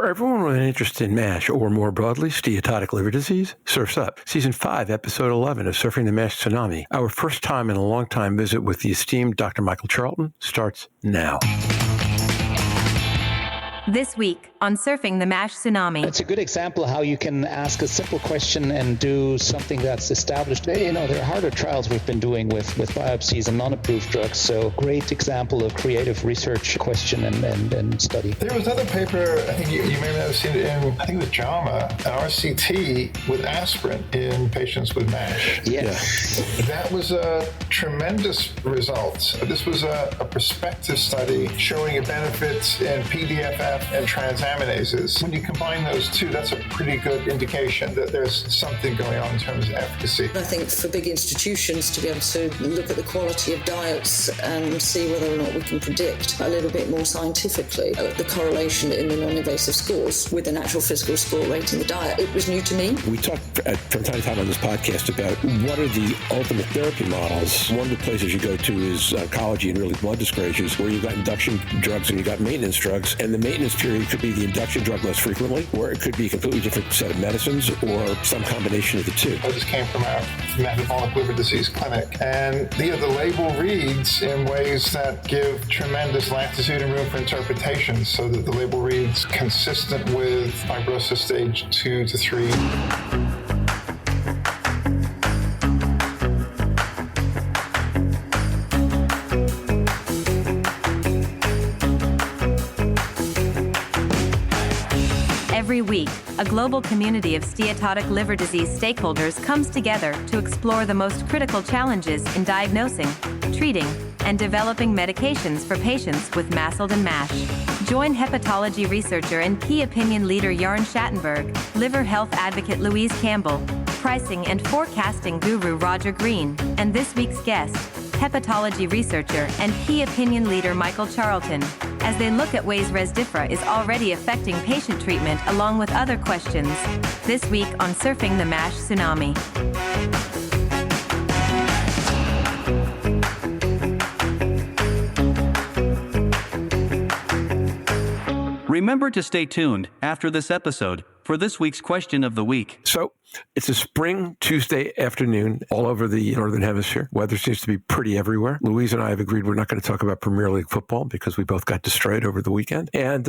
For everyone with an interest in MASH or more broadly, steatotic liver disease, Surf's Up. Season 5, Episode 11 of Surfing the MASH Tsunami. Our first time in a long time visit with the esteemed Dr. Michael Charlton starts now. This week on Surfing the MASH Tsunami. It's a good example of how you can ask a simple question and do something that's established. You know, there are harder trials we've been doing with biopsies and non-approved drugs. So great example of creative research question and study. There was another paper, I think you may have seen it in, I think it was JAMA, an RCT with aspirin in patients with MASH. Yes. Yeah. That was a tremendous result. This was a prospective study showing a benefit in PDFF and transaminases. When you combine those two, that's a pretty good indication that there's something going on in terms of efficacy. I think for big institutions to be able to look at the quality of diets and see whether or not we can predict a little bit more scientifically the correlation in the non-invasive scores with an actual physical score rating the diet, it was new to me. We talk from time to time on this podcast about what are the ultimate therapy models. One of the places you go to is oncology and really blood dyscrasias, where you've got induction drugs and you've got maintenance drugs, and the maintenance period could be the induction drug most frequently, or it could be a completely different set of medicines, or some combination of the two. I just came from our metabolic liver disease clinic, and the label reads in ways that give tremendous latitude and room for interpretation, so that the label reads consistent with fibrosis stage 2 to 3. Every week, a global community of steatotic liver disease stakeholders comes together to explore the most critical challenges in diagnosing, treating, and developing medications for patients with MASLD and MASH. Join hepatology researcher and key opinion leader Jörn Schattenberg, liver health advocate Louise Campbell, pricing and forecasting guru Roger Green, and this week's guest, hepatology researcher and key opinion leader Michael Charlton, as they look at ways Rezdiffra is already affecting patient treatment along with other questions. This week on Surfing the MASH Tsunami. Remember to stay tuned after this episode for this week's question of the week. So it's a spring Tuesday afternoon all over the Northern Hemisphere. Weather seems to be pretty everywhere. Louise and I have agreed we're not going to talk about Premier League football because we both got destroyed over the weekend. And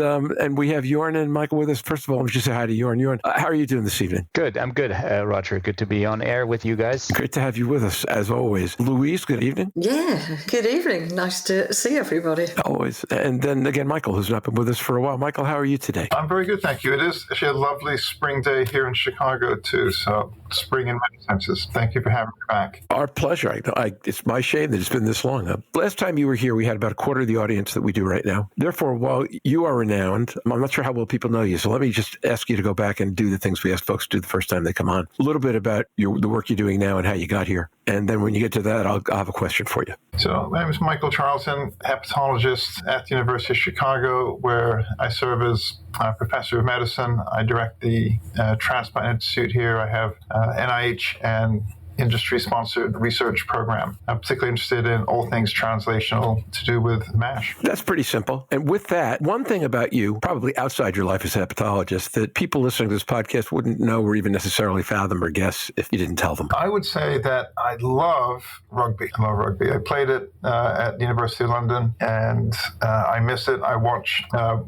we have Jörn and Michael with us. First of all, let me just say hi to Jörn. Jörn, how are you doing this evening? Good. I'm good, Roger. Good to be on air with you guys. Great to have you with us, as always. Louise, good evening. Yeah, good evening. Nice to see everybody. Always. And then again, Michael, who's not been with us for a while. Michael, how are you today? I'm very good, thank you. It is actually a lovely spring day here in Chicago, too. So spring in many senses. Thank you for having me back. Our pleasure. It's my shame that it's been this long. Last time you were here, we had about a quarter of the audience that we do right now. Therefore, while you are renowned, I'm not sure how well people know you. So let me just ask you to go back and do the things we ask folks to do the first time they come on. A little bit about the work you're doing now and how you got here. And then when you get to that, I'll have a question for you. So my name is Michael Charlton, hepatologist at the University of Chicago, where I serve as professor of medicine. I direct the Transplant Institute here. I have NIH and industry-sponsored research program. I'm particularly interested in all things translational to do with MASH. That's pretty simple. And with that, one thing about you, probably outside your life as a hepatologist, that people listening to this podcast wouldn't know or even necessarily fathom or guess if you didn't tell them. I would say that I love rugby. I played it at the University of London, and I miss it. I watch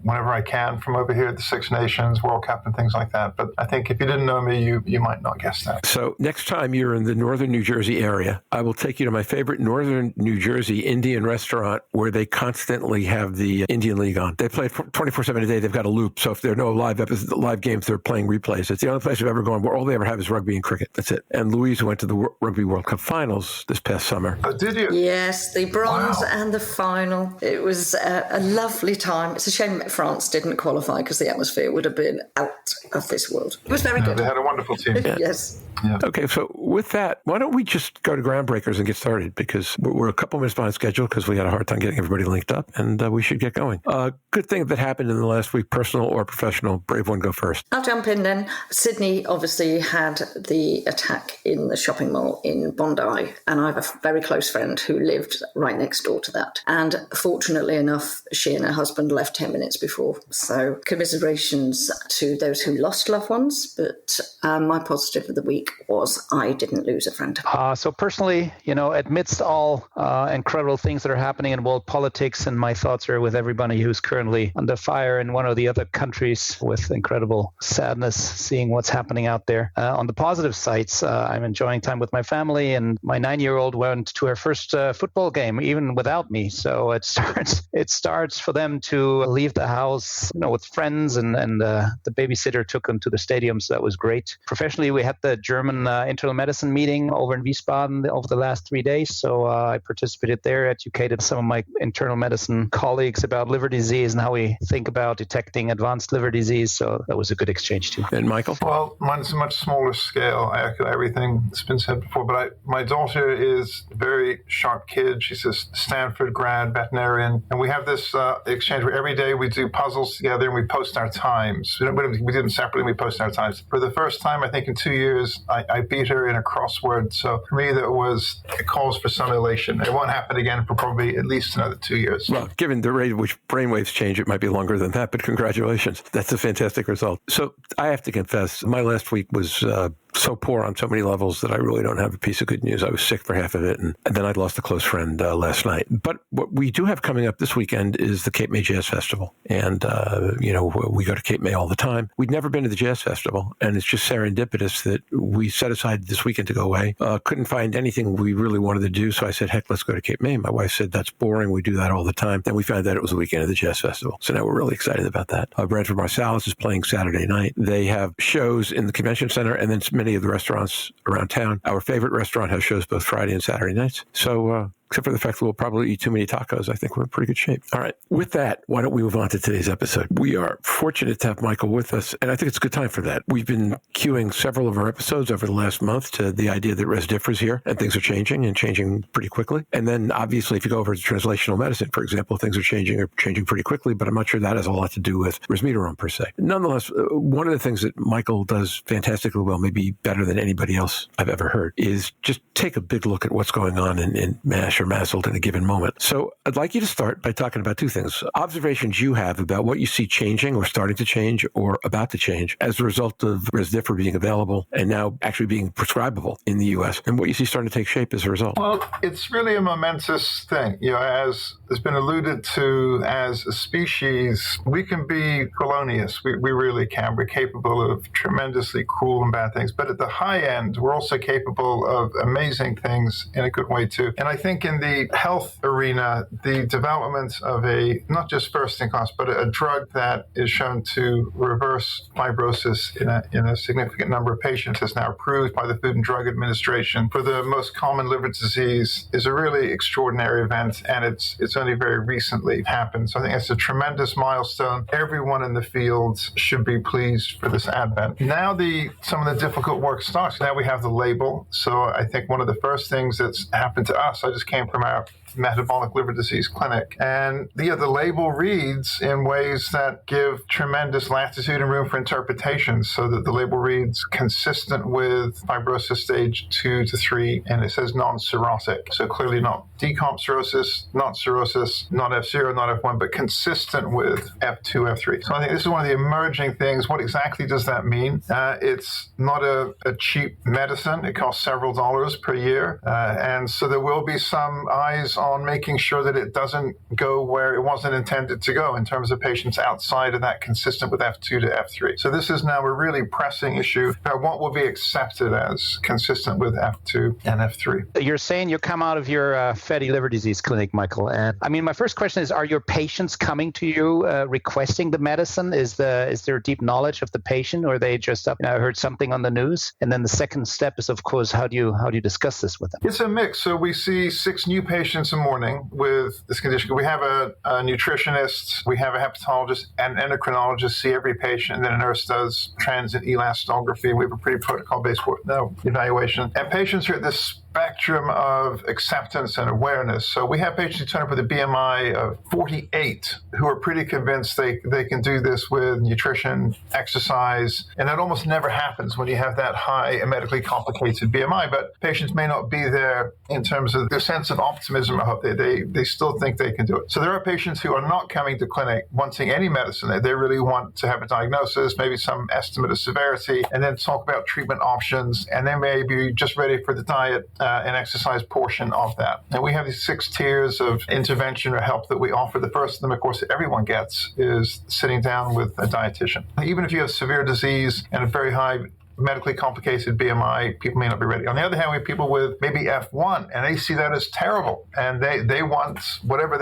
whenever I can from over here at the Six Nations, World Cup, and things like that. But I think if you didn't know me, you might not guess that. So next time you're in the northern New Jersey area, I will take you to my favorite northern New Jersey Indian restaurant where they constantly have the Indian League on. They play 24/7 a day. They've got a loop. So if there are no live games, they're playing replays. It's the only place I've ever gone where all they ever have is rugby and cricket. That's it. And Louise went to the Rugby World Cup finals this past summer. Oh, did you? Yes, the bronze and the final. It was a lovely time. It's a shame that France didn't qualify because the atmosphere would have been out of this world. It was very good. They had a wonderful team. Yeah. Yes. Yeah. Okay, so with that, why don't we just go to Groundbreakers and get started? Because we're a couple minutes behind schedule because we had a hard time getting everybody linked up, and we should get going. Good thing that happened in the last week, personal or professional. Brave one, go first. I'll jump in then. Sydney obviously had the attack in the shopping mall in Bondi, and I have a very close friend who lived right next door to that. And fortunately enough, she and her husband left 10 minutes before. So commiserations to those who lost loved ones, but my positive of the week was I didn't lose a friend. So personally, amidst all incredible things that are happening in world politics, and my thoughts are with everybody who's currently under fire in one or the other countries, with incredible sadness seeing what's happening out there. On the positive sides, I'm enjoying time with my family, and my 9-year-old went to her first football game, even without me. So it starts for them to leave the house, with friends, and the babysitter took them to the stadium, so that was great. Professionally, we had the German internal medicine meeting over in Wiesbaden over the last 3 days. So I participated there, educated some of my internal medicine colleagues about liver disease and how we think about detecting advanced liver disease. So that was a good exchange too. And Michael? Well, mine's a much smaller scale. I echo everything that's been said before, but my daughter is a very sharp kid. She's a Stanford grad veterinarian. And we have this exchange where every day we do puzzles together and we post our times. We did them separately and we post our times. For the first time, I think in 2 years, I beat her in a crossword. So for me, that was a cause for some elation. It won't happen again for probably at least another 2 years. Well, given the rate at which brainwaves change, it might be longer than that, but congratulations. That's a fantastic result. So I have to confess, my last week was so poor on so many levels that I really don't have a piece of good news. I was sick for half of it, and then I lost a close friend last night. But what we do have coming up this weekend is the Cape May Jazz Festival. And, we go to Cape May all the time. We'd never been to the Jazz Festival, and it's just serendipitous that we set aside this weekend to go away. Couldn't find anything we really wanted to do, so I said, heck, let's go to Cape May. My wife said, that's boring. We do that all the time. Then we found out it was the weekend of the Jazz Festival. So now we're really excited about that. Branford Marsalis is playing Saturday night. They have shows in the convention center and then many of the restaurants around town. Our favorite restaurant has shows both Friday and Saturday nights. So, except for the fact that we'll probably eat too many tacos, I think we're in pretty good shape. All right. With that, why don't we move on to today's episode? We are fortunate to have Michael with us, and I think it's a good time for that. We've been queuing several of our episodes over the last month to the idea that Rezdiffra is here, and things are changing pretty quickly. And then, obviously, if you go over to translational medicine, for example, things are changing pretty quickly, but I'm not sure that has a lot to do with resmetirom per se. Nonetheless, one of the things that Michael does fantastically well, maybe better than anybody else I've ever heard, is just take a big look at what's going on in MASH or MASLD in a given moment. So I'd like you to start by talking about two things. Observations you have about what you see changing or starting to change or about to change as a result of Rezdiffra being available and now actually being prescribable in the U.S. and what you see starting to take shape as a result. Well, it's really a momentous thing. As has been alluded to, as a species, we can be felonious. We really can. We're capable of tremendously cruel and bad things. But at the high end, we're also capable of amazing things in a good way too. And I think in the health arena, the development of a, not just first-in-class, but a drug that is shown to reverse fibrosis in a significant number of patients is now approved by the Food and Drug Administration for the most common liver disease is a really extraordinary event, and it's only very recently happened. So I think it's a tremendous milestone. Everyone in the field should be pleased for this advent. Now some of the difficult work starts. Now we have the label. So I think one of the first things that's happened to us, I just came from our metabolic liver disease clinic. And the label reads in ways that give tremendous latitude and room for interpretation, so that the label reads consistent with fibrosis stage 2 to 3, and it says non-cirrhotic. So clearly not decomp cirrhosis, not cirrhosis, not F0, not F1, but consistent with F2, F3. So I think this is one of the emerging things. What exactly does that mean? It's not a cheap medicine. It costs several dollars per year. And so there will be some eyes on making sure that it doesn't go where it wasn't intended to go in terms of patients outside of that consistent with F2 to F3. So this is now a really pressing issue about what will be accepted as consistent with F2 and F3. You're saying you come out of your fatty liver disease clinic, Michael. And I mean, my first question is, are your patients coming to you requesting the medicine? Is there deep knowledge of the patient, or they just heard something on the news? And then the second step is, of course, how do you discuss this with them? It's a mix. So we see 60 6 new patients a morning with this condition. We have a nutritionist, we have a hepatologist, and an endocrinologist see every patient, and then a nurse does transient elastography. We have a pretty protocol-based evaluation. And patients are at this spectrum of acceptance and awareness. So we have patients who turn up with a BMI of 48 who are pretty convinced they can do this with nutrition, exercise, and that almost never happens when you have that high and medically complicated BMI. But patients may not be there in terms of their sense of optimism. I hope they still think they can do it. So there are patients who are not coming to clinic wanting any medicine. They really want to have a diagnosis, maybe some estimate of severity, and then talk about treatment options, and they may be just ready for the diet and exercise portion of that. And we have these 6 tiers of intervention or help that we offer. The first of them, of course, that everyone gets is sitting down with a dietitian. Even if you have severe disease and a very high medically complicated BMI, people may not be ready. On the other hand, we have people with maybe F1, and they see that as terrible, and they want whatever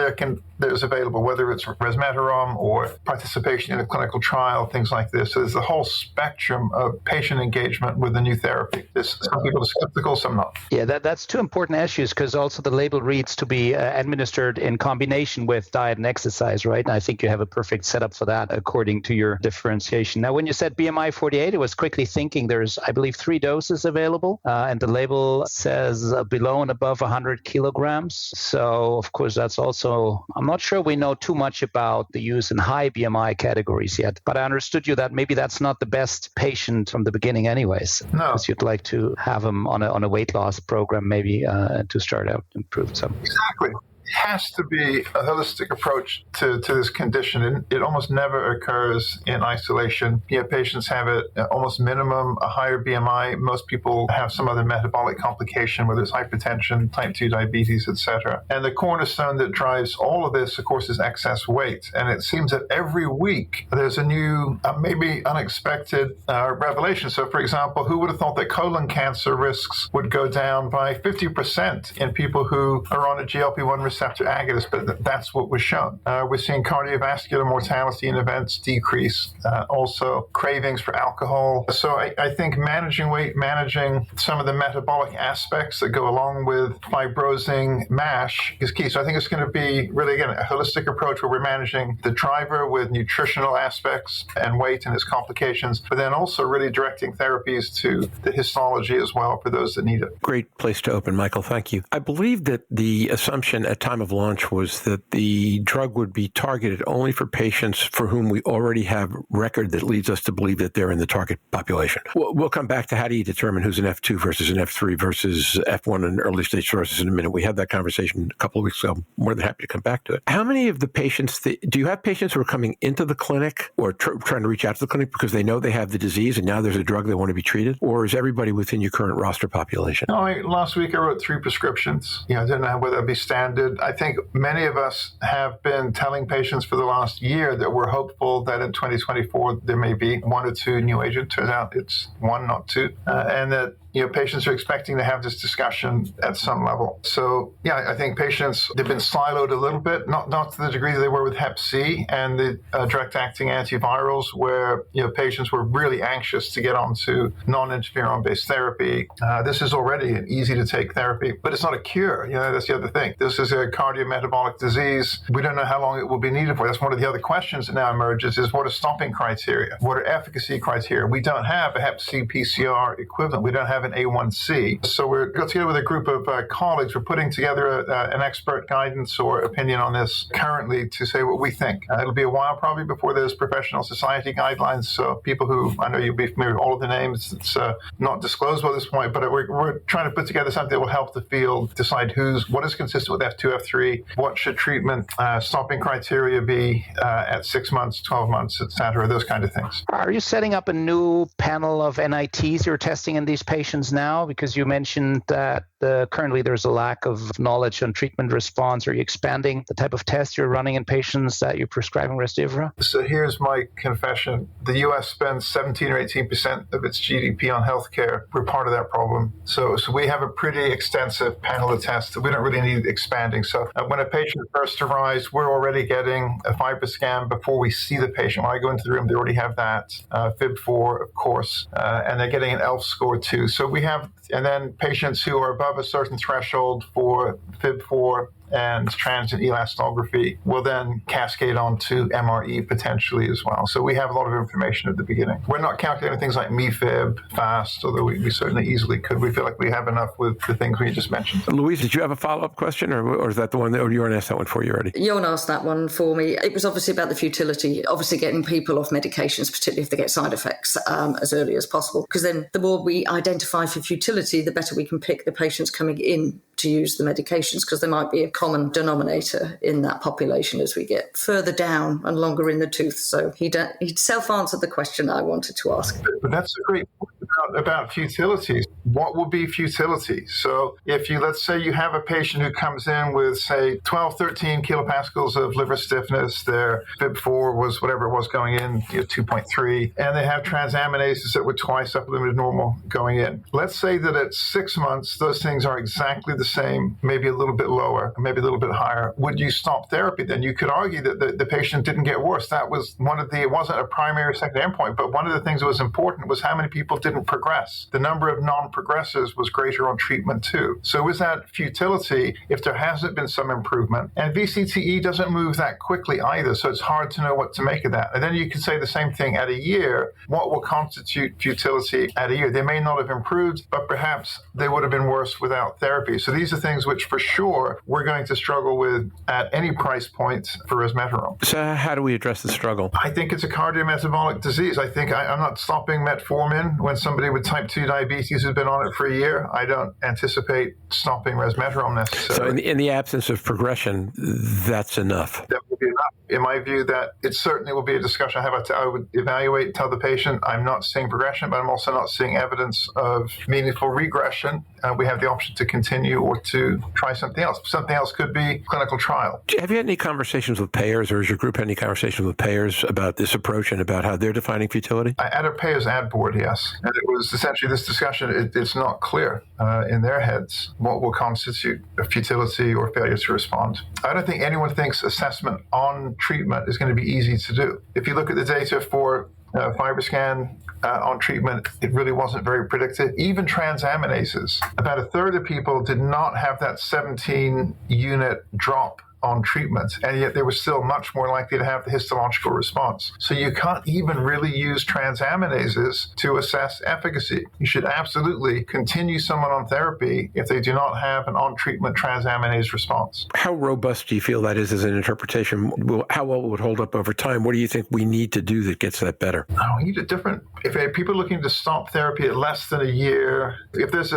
there's available, whether it's resmetirom or participation in a clinical trial, things like this. So there's a whole spectrum of patient engagement with the new therapy. Some people are skeptical, some not. Yeah, that's 2 important issues, because also the label reads to be administered in combination with diet and exercise, right? And I think you have a perfect setup for that according to your differentiation. Now, when you said BMI 48, I was quickly thinking there's, I believe, 3 doses available, and the label says below and above 100 kilograms. So, of course, that's also, I'm not sure we know too much about the use in high BMI categories yet, but I understood you that maybe that's not the best patient from the beginning anyways. No. Because you'd like to have them on a weight loss program maybe to start out and improve some. Exactly. It has to be a holistic approach to this condition, and it almost never occurs in isolation. Patients have it almost minimum a higher BMI. Most people have some other metabolic complication, whether it's hypertension, type 2 diabetes, etc. And the cornerstone that drives all of this, of course, is excess weight. And it seems that every week there's a new, maybe unexpected revelation. So, for example, who would have thought that colon cancer risks would go down by 50% in people who are on a GLP-1 receptor agonist, but that's what was shown. We're seeing cardiovascular mortality in events decrease, also cravings for alcohol. So I think managing weight, managing some of the metabolic aspects that go along with fibrosing MASH is key. So I think it's going to be really, again, a holistic approach where we're managing the driver with nutritional aspects and weight and its complications, but then also really directing therapies to the histology as well for those that need it. Great place to open, Michael. Thank you. I believe that the assumption at time of launch was that the drug would be targeted only for patients for whom we already have record that leads us to believe that they're in the target population. We'll come back to how do you determine who's an F2 versus an F3 versus F1 in early stage cirrhosis in a minute. We had that conversation a couple of weeks ago. I'm more than happy to come back to it. How many of the patients, do you have patients who are coming into the clinic or trying to reach out to the clinic because they know they have the disease and now there's a drug they want to be treated? Or is everybody within your current roster population? No, last week I wrote 3 prescriptions. I didn't know whether that'd be standard. I think many of us have been telling patients for the last year that we're hopeful that in 2024 there may be 1 or 2 new agents. Turns out it's 1, not 2. And that patients are expecting to have this discussion at some level. So, I think patients, they've been siloed a little bit, not to the degree that they were with Hep C and the direct-acting antivirals, where patients were really anxious to get onto non-interferon-based therapy. This is already an easy-to-take therapy, but it's not a cure. That's the other thing. This is a cardiometabolic disease. We don't know how long it will be needed for. That's one of the other questions that now emerges is what are stopping criteria? What are efficacy criteria? We don't have a Hep C PCR equivalent. We don't have an A1C. So we're got together with a group of colleagues. We're putting together an expert guidance or opinion on this currently to say what we think. It'll be a while probably before there's professional society guidelines. So people who, I know you'll be familiar with all of the names, it's not disclosable at this point, but we're trying to put together something that will help the field decide what is consistent with F2, F3, what should treatment stopping criteria be at 6 months, 12 months, et cetera, those kind of things. Are you setting up a new panel of NITs you're testing in these patients now? Because you mentioned that currently there's a lack of knowledge on treatment response. Are you expanding the type of tests you're running in patients that you're prescribing Rezdiffra? So here's my confession. The U.S. spends 17 or 18% of its GDP on healthcare. We're part of that problem. So we have a pretty extensive panel of tests. We don't really need expanding. So when a patient first arrives, we're already getting a FibroScan before we see the patient. When I go into the room, they already have that. FIB4, of course, and they're getting an ELF score too. So So we have, and then patients who are above a certain threshold for FIB4 and transient elastinography will then cascade onto MRE potentially as well. So we have a lot of information at the beginning. We're not calculating things like MEFib fast, although we certainly easily could. We feel like we have enough with the things we just mentioned. Louise, did you have a follow-up question, or is that the one that Jörn asked that one for you already? Jörn asked that one for me. It was obviously about the futility, obviously getting people off medications, particularly if they get side effects, as early as possible. Because then the more we identify for futility, the better we can pick the patients coming in to use the medications, because there might be a common denominator in that population as we get further down and longer in the tooth. So he'd self-answered the question I wanted to ask. But that's a great point about futility. What will be futility? So if let's say you have a patient who comes in with, say, 12, 13 kilopascals of liver stiffness, their FIB4 was whatever it was going in, 2.3, and they have transaminases that were twice upper limit of normal going in. Let's say that at 6 months, those things are exactly the same, maybe a little bit lower, maybe a little bit higher. Would you stop therapy then? You could argue that the patient didn't get worse. That was it wasn't a primary or secondary endpoint, but one of the things that was important was how many people didn't progress. The number of non-progressors was greater on treatment too. So is that futility if there hasn't been some improvement? And VCTE doesn't move that quickly either, so it's hard to know what to make of that. And then you could say the same thing at a year. What will constitute futility at a year? They may not have improved, but perhaps they would have been worse without therapy. So these are things which for sure we're going to struggle with at any price point for resmetirom. So how do we address the struggle? I think it's a cardiometabolic disease. I think I'm not stopping metformin when somebody with type 2 diabetes has been on it for a year. I don't anticipate stopping resmetirom necessarily. So in the absence of progression, that's enough. That would be enough. In my view, that it certainly will be a discussion I would evaluate and tell the patient, I'm not seeing progression, but I'm also not seeing evidence of meaningful regression. We have the option to continue or to try something else. Something else could be clinical trial. Have you had any conversations with payers, or has your group had any conversations with payers about this approach and about how they're defining futility? At a payers ad board, yes. And it was essentially this discussion, it's not clear in their heads what will constitute a futility or failure to respond. I don't think anyone thinks assessment on treatment is going to be easy to do. If you look at the data for FibroScan on treatment, it really wasn't very predictive. Even transaminases, about a third of people did not have that 17-unit drop on treatment, and yet they were still much more likely to have the histological response. So you can't even really use transaminases to assess efficacy. You should absolutely continue someone on therapy if they do not have an on-treatment transaminase response. How robust do you feel that is as an interpretation? How well it would hold up over time? What do you think we need to do that gets that better? We need a different... If people are looking to stop therapy at less than a year, if there's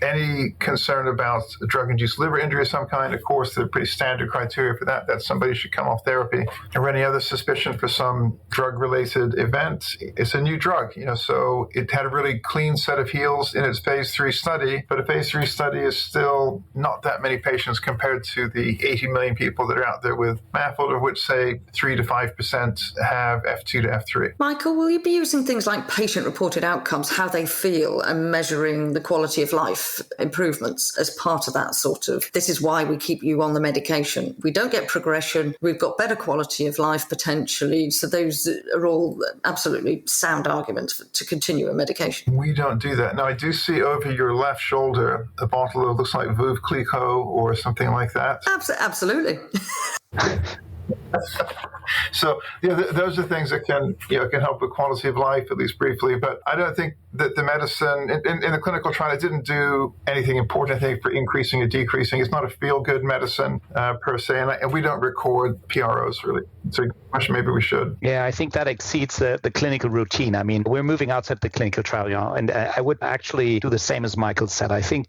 any concern about drug-induced liver injury of some kind, of course, the pretty standard criteria for that somebody should come off therapy. Or any other suspicion for some drug-related event, it's a new drug, so it had a really clean set of heals in its phase 3 study, but a phase 3 study is still not that many patients compared to the 80 million people that are out there with MASLD, of which, say, 3 to 5% have F2 to F3. Michael, will you be using things like patient-reported outcomes, how they feel, and measuring the quality of life improvements as part of that sort of, this is why we keep you on the medication. We don't get progression, we've got better quality of life potentially. So those are all absolutely sound arguments to continue a medication. We don't do that. Now, I do see over your left shoulder a bottle of, looks like Veuve Clicquot or something like that. Absolutely. So, those are things that can help with quality of life, at least briefly. But I don't think that the medicine in the clinical trial, it didn't do anything important, I think, for increasing or decreasing. It's not a feel-good medicine per se, and we don't record PROs really. So, maybe we should. Yeah, I think that exceeds the clinical routine. I mean, we're moving outside the clinical trial, and I would actually do the same as Michael said. I think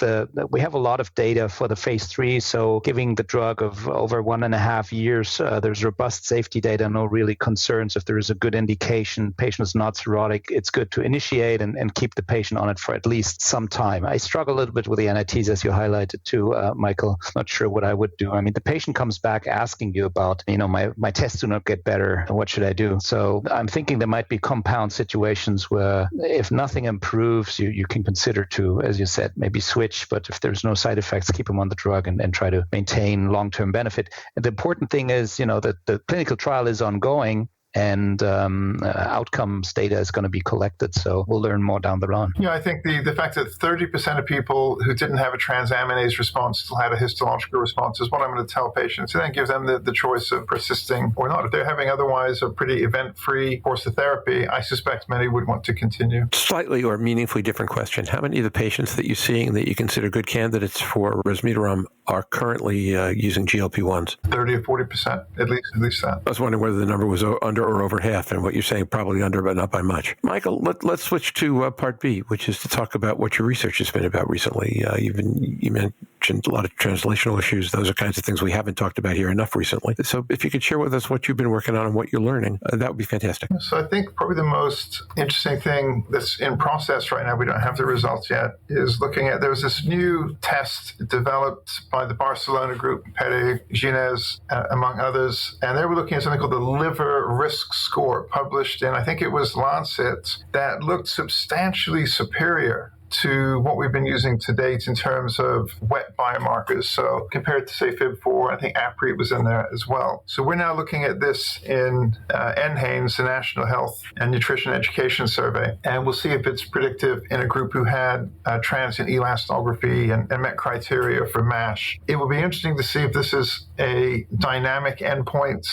we have a lot of data for the phase 3, so giving the drug of over 1.5 years, there's robust safety data, no really concerns. If there is a good indication, patient is not cirrhotic, it's good to initiate and keep the patient on it for at least some time. I struggle a little bit with the NITs, as you highlighted too, Michael. Not sure what I would do. I mean, the patient comes back asking you about, my tests do not get better. What should I do? So I'm thinking there might be compound situations where if nothing improves, you can consider to, as you said, maybe switch. But if there's no side effects, keep them on the drug and try to maintain long-term benefit. And the important thing is, that the clinical trial is ongoing. and outcomes data is going to be collected. So we'll learn more down the line. Yeah, I think the fact that 30% of people who didn't have a transaminase response still had a histological response is what I'm going to tell patients, and then give them the choice of persisting or not. If they're having otherwise a pretty event-free course of therapy, I suspect many would want to continue. Slightly or meaningfully different question. How many of the patients that you're seeing that you consider good candidates for resmetirom are currently using GLP-1s? 30 or 40%, at least that. I was wondering whether the number was under or over half, and what you're saying probably under, but not by much. Michael, let's switch to part B, which is to talk about what your research has been about recently. You mentioned a lot of translational issues. Those are kinds of things we haven't talked about here enough recently. So if you could share with us what you've been working on and what you're learning, that would be fantastic. So I think probably the most interesting thing that's in process right now, we don't have the results yet, is looking at, there was this new test developed by the Barcelona group, Pere Ginés, among others, and they were looking at something called the LiverRISK score, published in, I think it was Lancet, that looked substantially superior to what we've been using to date in terms of wet biomarkers. So compared to, say, FIB4, I think APRI was in there as well. So we're now looking at this in NHANES, the National Health and Nutrition Education Survey, and we'll see if it's predictive in a group who had transient elastography and met criteria for MASH. It will be interesting to see if this is a dynamic endpoint.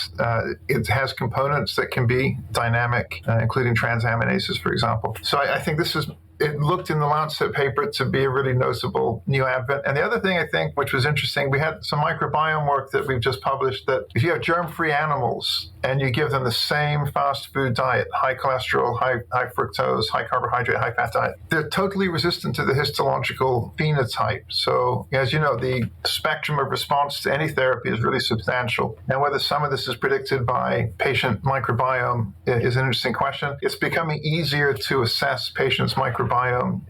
It has components that can be dynamic, including transaminases, for example. So I think it looked in the Lancet paper to be a really noticeable new advent. And the other thing I think, which was interesting, we had some microbiome work that we've just published that if you have germ-free animals and you give them the same fast food diet, high cholesterol, high fructose, high carbohydrate, high fat diet, they're totally resistant to the histological phenotype. So as you know, the spectrum of response to any therapy is really substantial. Now, whether some of this is predicted by patient microbiome is an interesting question. It's becoming easier to assess patients' microbiome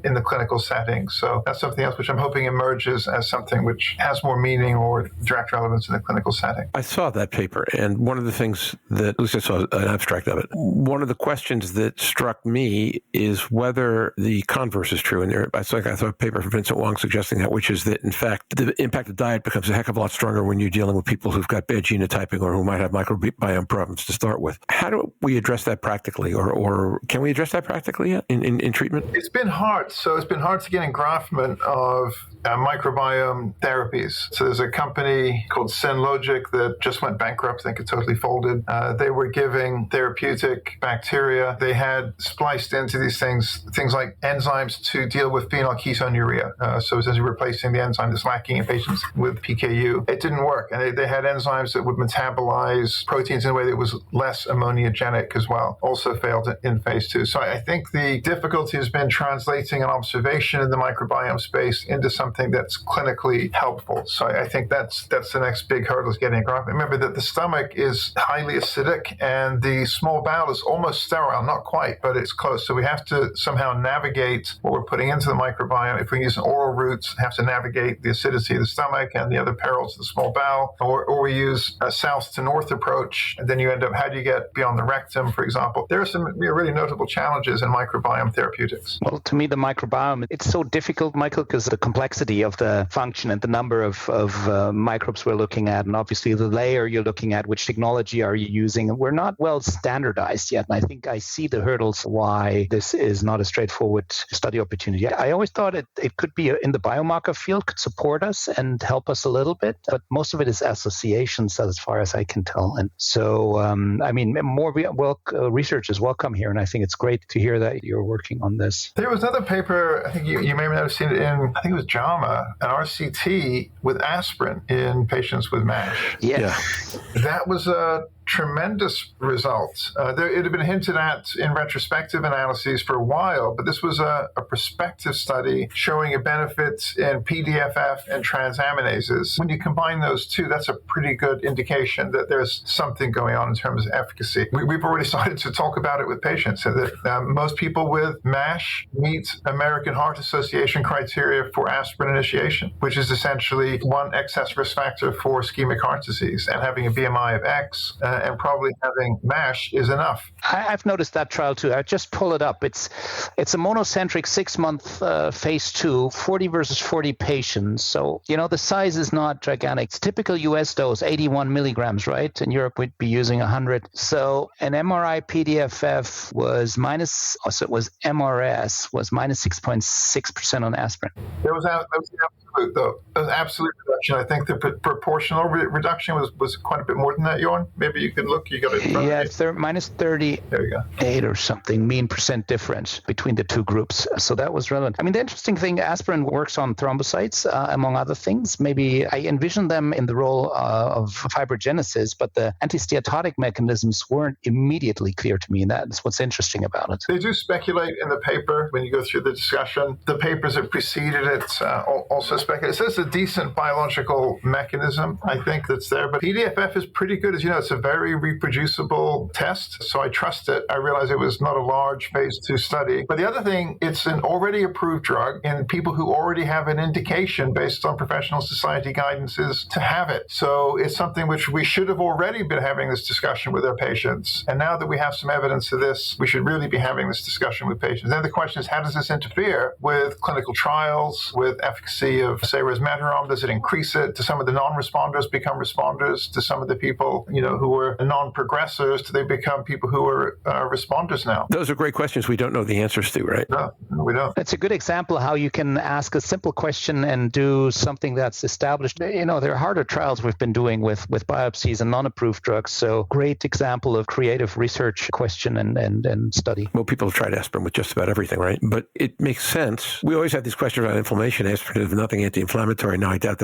in the clinical setting. So that's something else which I'm hoping emerges as something which has more meaning or direct relevance in the clinical setting. I saw that paper, and one of the things that, at least I saw an abstract of it, one of the questions that struck me is whether the converse is true. And I saw a paper from Vincent Wong suggesting that, which is that, in fact, the impact of diet becomes a heck of a lot stronger when you're dealing with people who've got bad genotyping or who might have microbiome problems to start with. How do we address that practically, or can we address that practically yet in treatment? It's been hard. So it's been hard to get engraftment of microbiome therapies. So there's a company called Synlogic that just went bankrupt. I think it totally folded. They were giving therapeutic bacteria. They had spliced into these things like enzymes to deal with phenylketonuria. So essentially replacing the enzyme that's lacking in patients with PKU. It didn't work. And they had enzymes that would metabolize proteins in a way that was less ammoniogenic as well. Also failed in phase 2. So I think the difficulty has been translating an observation in the microbiome space into something that's clinically helpful. So I think that's the next big hurdle, is getting engraftment. Remember that the stomach is highly acidic and the small bowel is almost sterile, not quite, but it's close. So we have to somehow navigate what we're putting into the microbiome. If we use oral routes, have to navigate the acidity of the stomach and the other perils of the small bowel, or we use a south to north approach, and then you end up, how do you get beyond the rectum, for example? There are some really notable challenges in microbiome therapeutics. Well, to me, the microbiome, it's so difficult, Michael, because the complexity of the function and the number of microbes we're looking at, and obviously the layer you're looking at, which technology are you using, and we're not well standardized yet. And I think I see the hurdles why this is not a straightforward study opportunity. I always thought it could be in the biomarker field, could support us and help us a little bit, but most of it is associations as far as I can tell. And so, more research is welcome here, and I think it's great to hear that you're working on this. There was another paper, I think you may have seen it in, I think it was JAMA, an RCT with aspirin in patients with MASH. Yeah. That was a tremendous result. It had been hinted at in retrospective analyses for a while, but this was a prospective study showing a benefit in PDFF and transaminases. When you combine those two, that's a pretty good indication that there's something going on in terms of efficacy. We've already started to talk about it with patients, so that most people with MASH meet American Heart Association criteria for aspirin initiation, which is essentially one excess risk factor for ischemic heart disease, and having a BMI of X, and probably having MASH is enough. I've noticed that trial too. I just pull it up. It's a monocentric 6-month phase 2, 40 versus 40 patients. So, the size is not gigantic. It's typical US dose, 81 milligrams, right? In Europe, we'd be using 100. So an MRI PDFF was MRS was minus 6.6% on aspirin. That was the absolute, though. An absolute reduction. I think the proportional reduction was quite a bit more than that, Jörn. Maybe you can look. You got it in front of you. Minus 38 there you go. Or something, mean percent difference between the two groups. So that was relevant. I mean, the interesting thing, aspirin works on thrombocytes, among other things. Maybe I envision them in the role of fibrogenesis, but the anti-steatotic mechanisms weren't immediately clear to me, and that's what's interesting about it. They do speculate in the paper when you go through the discussion. The papers that preceded it also speculate. It says a decent biological mechanism, I think, that's there. But PDFF is pretty good. As you know, it's a very reproducible test, so I trust it. I realize it was not a large phase 2 study. But the other thing, it's an already approved drug in people who already have an indication based on professional society guidances to have it. So it's something which we should have already been having this discussion with our patients. And now that we have some evidence of this, we should really be having this discussion with patients. Then the question is, how does this interfere with clinical trials, with efficacy of, say, resmetirom? Does it increase it? Do some of the non-responders become responders? Do some of the people, who were non-progressors, do they become people who are responders now? Those are great questions we don't know the answers to, right? No, we don't. It's a good example how you can ask a simple question and do something that's established. There are harder trials we've been doing with biopsies and non-approved drugs. So great example of creative research question and study. Well, people have tried aspirin with just about everything, right? But it makes sense. We always have these questions about inflammation. Aspirin is nothing anti-inflammatory. Now, I doubt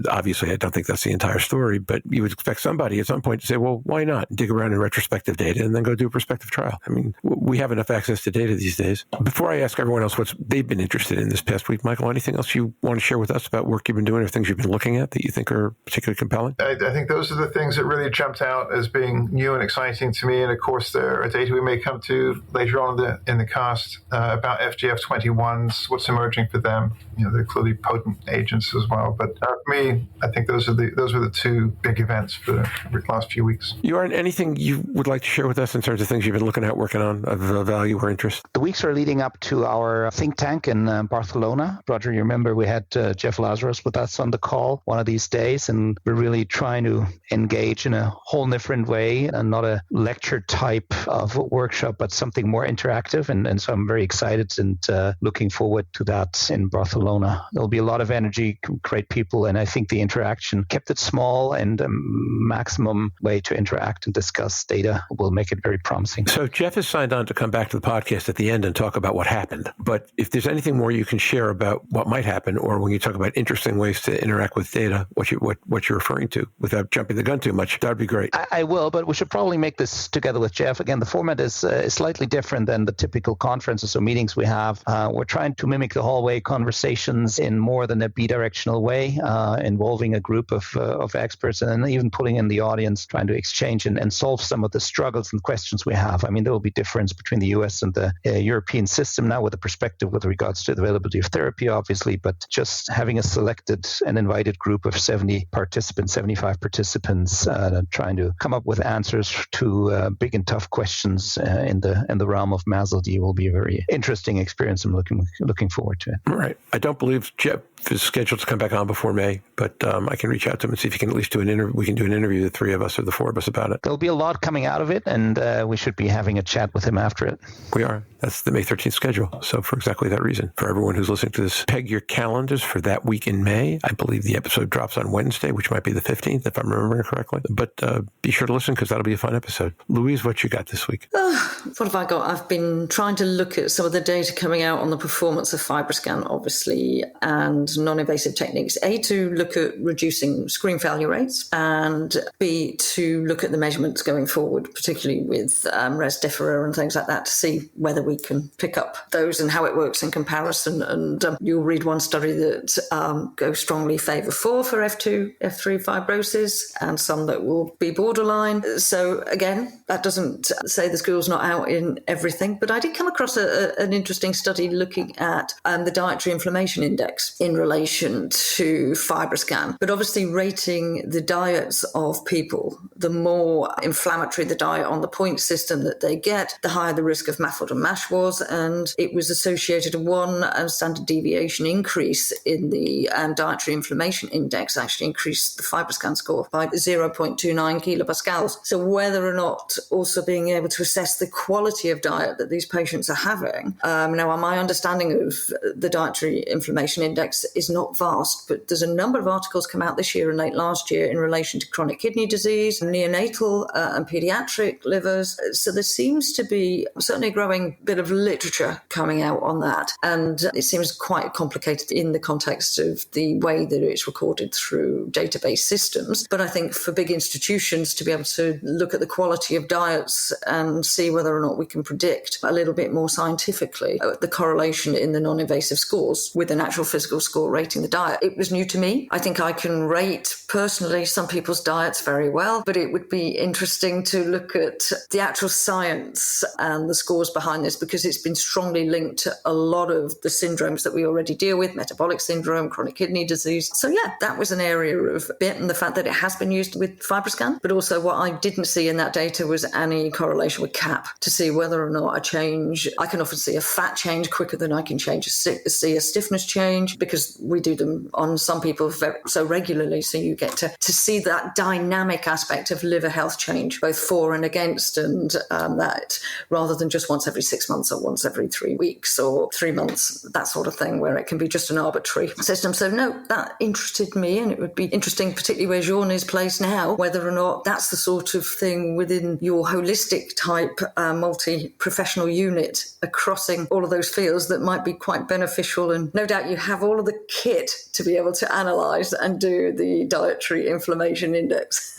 obviously, I don't think that's the entire story, but you would expect somebody at some point to say, well, why not? Dig around in retrospective data and then go do a prospective trial. I mean, we have enough access to data these days. Before I ask everyone else what they've been interested in this past week, Michael, anything else you want to share with us about work you've been doing or things you've been looking at that you think are particularly compelling? I think those are the things that really jumped out as being new and exciting to me. And of course, there are data we may come to later on in the cast about FGF21s, what's emerging for them. They're clearly potent agents as well. But for me, I think those were the two big events for the last few weeks. Jörn, anything you would like to share with us in terms of things you've been looking at, working on of value or interest? The weeks are leading up to our think tank in Barcelona. Roger, you remember we had Jeff Lazarus with us on the call one of these days, and we're really trying to engage in a whole different way and not a lecture type of workshop, but something more interactive. And so I'm very excited and looking forward to that in Barcelona. There'll be a lot of energy, great people, and I think the interaction kept it small and maximum way to interact and discuss data will make it very promising. So Jeff has signed on to come back to the podcast at the end and talk about what happened. But if there's anything more you can share about what might happen, or when you talk about interesting ways to interact with data, what you're referring to, without jumping the gun too much, that'd be great. I will, but we should probably make this together with Jeff. Again, the format is slightly different than the typical conferences or meetings we have. We're trying to mimic the hallway conversations in more than a bidirectional way, involving a group of experts and then even pulling in the audience, trying to exchange and solve some of the struggles and questions we have. I mean, there will be difference between the US and the European system now with a perspective with regards to the availability of therapy, obviously, but just having a selected and invited group of 75 participants trying to come up with answers to big and tough questions in the realm of MASLD will be a very interesting experience. I'm looking forward to it. Right. I don't believe Jeff is scheduled to come back on before May, but I can reach out to him and see if he can at least do an interview. We can do an interview, the three of us or the four of us, about it. There'll be a lot coming out of it, and we should be having a chat with him after it. We are. That's the May 13th schedule. So for exactly that reason, for everyone who's listening to this, peg your calendars for that week in May. I believe the episode drops on Wednesday, which might be the 15th, if I'm remembering correctly. But be sure to listen because that'll be a fun episode. Louise, what you got this week? What have I got? I've been trying to look at some of the data coming out on the performance of FibroScan, obviously, and non-invasive techniques. A, to look at reducing screen failure rates, and B, to look at the measurements going forward, particularly with Rezdiffra and things like that, to see whether we can pick up those and how it works in comparison. And you'll read one study that goes strongly favour 4 for F2, F3 fibrosis, and some that will be borderline. So again, that doesn't say the school's not out in everything, but I did come across an interesting study looking at the dietary inflammation index in in relation to FibroScan. But obviously rating the diets of people, the more inflammatory the diet on the point system that they get, the higher the risk of MASLD and MASH was. And it was associated with one standard deviation increase in the dietary inflammation index, actually increased the FibroScan score by 0.29 kilopascals. So whether or not also being able to assess the quality of diet that these patients are having. Now, my understanding of the dietary inflammation index is not vast, but there's a number of articles come out this year and late last year in relation to chronic kidney disease, neonatal and pediatric livers. So there seems to be certainly a growing bit of literature coming out on that. And it seems quite complicated in the context of the way that it's recorded through database systems. But I think for big institutions to be able to look at the quality of diets and see whether or not we can predict a little bit more scientifically the correlation in the non-invasive scores with an actual physical score rating the diet. It was new to me. I think I can rate personally some people's diets very well, but it would be interesting to look at the actual science and the scores behind this, because it's been strongly linked to a lot of the syndromes that we already deal with, metabolic syndrome, chronic kidney disease. So yeah, that was an area of bit, and the fact that it has been used with FibroScan, but also what I didn't see in that data was any correlation with CAP to see whether or not a change. I can often see a fat change quicker than I can see a stiffness change, because we do them on some people so regularly. So you get to see that dynamic aspect of liver health change, both for and against, and that rather than just once every 6 months or once every 3 weeks or 3 months, that sort of thing, where it can be just an arbitrary system. So no, that interested me, and it would be interesting, particularly where Jörn is placed now, whether or not that's the sort of thing within your holistic type multi-professional unit crossing all of those fields that might be quite beneficial. And no doubt you have all of the kit to be able to analyse and do the dietary inflammation index.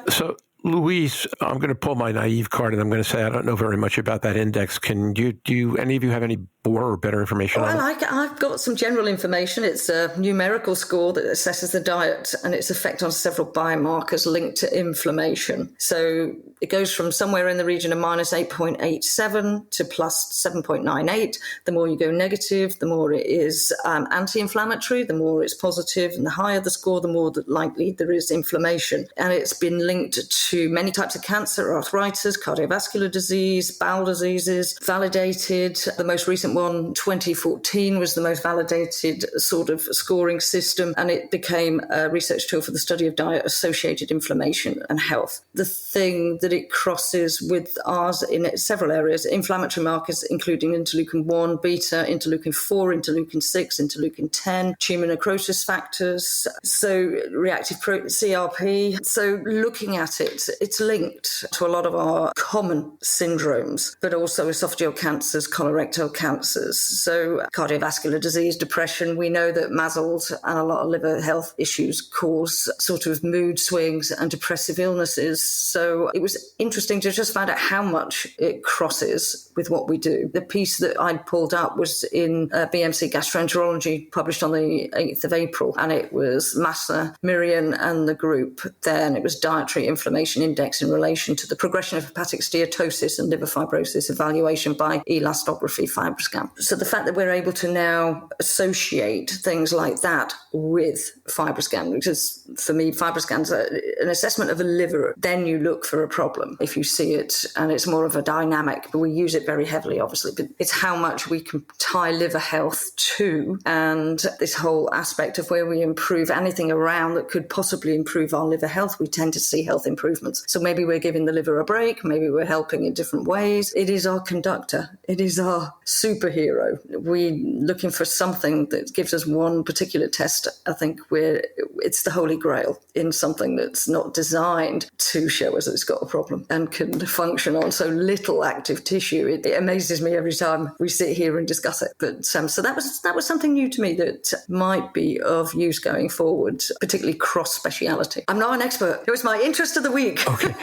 So, Louise, I'm going to pull my naive card and I'm going to say I don't know very much about that index. Can you, do any of you have any more or better information on it? I've got some general information. It's a numerical score that assesses the diet and its effect on several biomarkers linked to inflammation. So it goes from somewhere in the region of minus 8.87 to plus 7.98. The more you go negative, the more it is anti-inflammatory, the more it's positive, and the higher the score, the more likely there is inflammation. And it's been linked to many types of cancer, arthritis, cardiovascular disease, bowel diseases, validated. The most recent one, 2014, was the most validated sort of scoring system, and it became a research tool for the study of diet-associated inflammation and health. The thing that it crosses with ours in several areas, inflammatory markers including interleukin-1, beta, interleukin-4, interleukin-6, interleukin-10, tumor necrosis factors, so reactive CRP. So looking at it, it's linked to a lot of our common syndromes, but also esophageal cancers, colorectal cancers, so cardiovascular disease, depression. We know that MASLD and a lot of liver health issues cause sort of mood swings and depressive illnesses. So it was interesting to just find out how much it crosses with what we do. The piece that I pulled up was in BMC Gastroenterology, published on the 8th of April, and it was Massa, Miriam and the group there, and it was dietary inflammation index in relation to the progression of hepatic steatosis and liver fibrosis evaluation by elastography FibroScan. So the fact that we're able to now associate things like that with FibroScan, because for me, FibroScan's an assessment of a liver, then you look for a problem if you see it, and it's more of a dynamic, but we use it very heavily, obviously, but it's how much we can tie liver health to, and this whole aspect of where we improve anything around that could possibly improve our liver health, we tend to see health improvements. So maybe we're giving the liver a break, maybe we're helping in different ways. It is our conductor. It is our superhero. We're looking for something that gives us one particular test. I think it's the holy grail in something that's not designed to show us that it's got a problem and can function on so little active tissue. It amazes me every time we sit here and discuss it. But so that was something new to me that might be of use going forward, particularly cross-speciality. I'm not an expert. It was my interest of the week. Okay.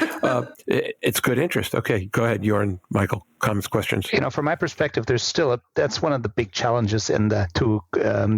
It's good interest. Okay. Go ahead, Jörn, Michael. Comments, questions? From my perspective, there's still Philip, that's one of the big challenges to